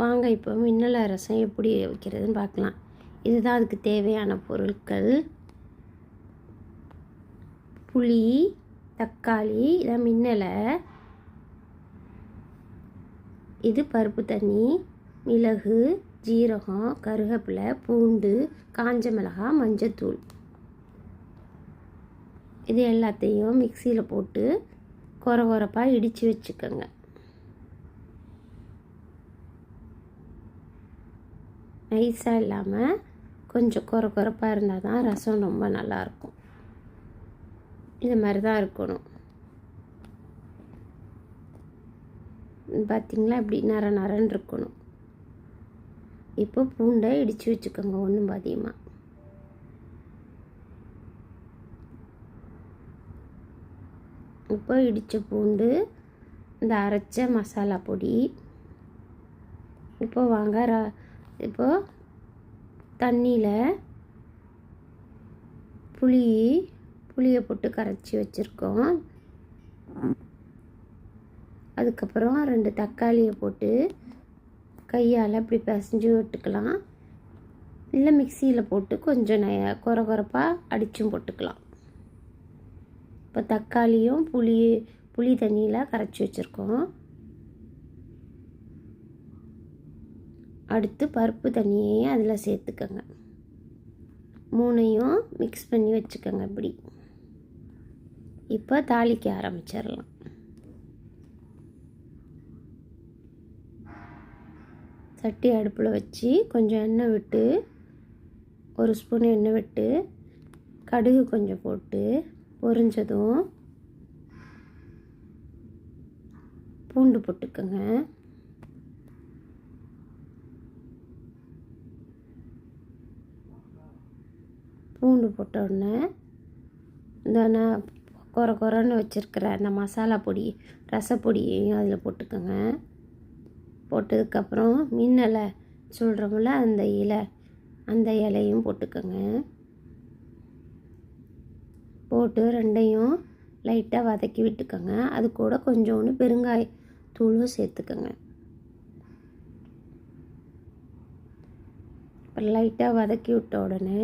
வாங்க இப்போ மின்னல ரசம் எப்படி வைக்கிறதுன்னு பார்க்கலாம். இதுதான் அதுக்கு தேவையான பொருட்கள். புளி, தக்காளி, இதான் மின்னலை, இது பருப்பு தண்ணி, மிளகு, ஜீரகம், கருவேப்பிலை, பூண்டு, காஞ்ச மிளகாய், மஞ்சத்தூள். இது எல்லாத்தையும் மிக்சியில் போட்டு கொரகொரப்பாக இடித்து வச்சுக்கோங்க. நைஸாக இல்லாமல் கொஞ்சம் கொரகொரப்பாக இருந்தால் தான் ரசம் ரொம்ப நல்லாயிருக்கும். இது மாதிரி தான் இருக்கணும். பார்த்திங்களா, இப்படி நரன்னு இருக்கணும். இப்போ பூண்டை இடித்து வச்சுக்கோங்க ஒன்றும் பாதியமாக. இப்போ இடித்த பூண்டு, இந்த அரைச்ச மசாலா பொடி. இப்போ வாங்க இப்போ தண்ணியில் புளியை போட்டு கரைச்சி வச்சுருக்கோம். அதுக்கப்புறம் 2 தக்காளியை போட்டு கையால் இப்படி பிசைஞ்சு விட்டுக்கலாம். இல்லை மிக்சியில் போட்டு கொஞ்சம் கொரகொரப்பாக அடித்தும் போட்டுக்கலாம். இப்போ தக்காளியும் புளி தண்ணியில் கரைச்சி வச்சுருக்கோம். அடுத்து பருப்பு தண்ணியையும் அதில் சேர்த்துக்கோங்க. 3ஐயும் மிக்ஸ் பண்ணி வச்சுக்கோங்க இப்படி. இப்போ தாளிக்க ஆரம்பிச்சிடலாம். சட்டி அடுப்பில் வச்சு கொஞ்சம் எண்ணெய் விட்டு, 1 ஸ்பூன் எண்ணெய் விட்டு, கடுகு கொஞ்சம் போட்டு பொரிஞ்சதும் பூண்டு போட்டுக்கோங்க. பூண்டு போட்ட உடனே இந்த நான் கொரன்னு வச்சுருக்கிற அந்த மசாலா பொடி, ரசப்பொடியையும் அதில் போட்டுக்கோங்க. போட்டதுக்கப்புறம் மின்னலை சொல்கிறோம்ல அந்த இலையும் போட்டுக்கோங்க. போட்டு 2ஐயும் லைட்டாக வதக்கி விட்டுக்கோங்க. அது கூட கொஞ்சோண்டு பெருங்காயத்தூளும் சேர்த்துக்கோங்க. இப்போ லைட்டாக வதக்கி விட்ட உடனே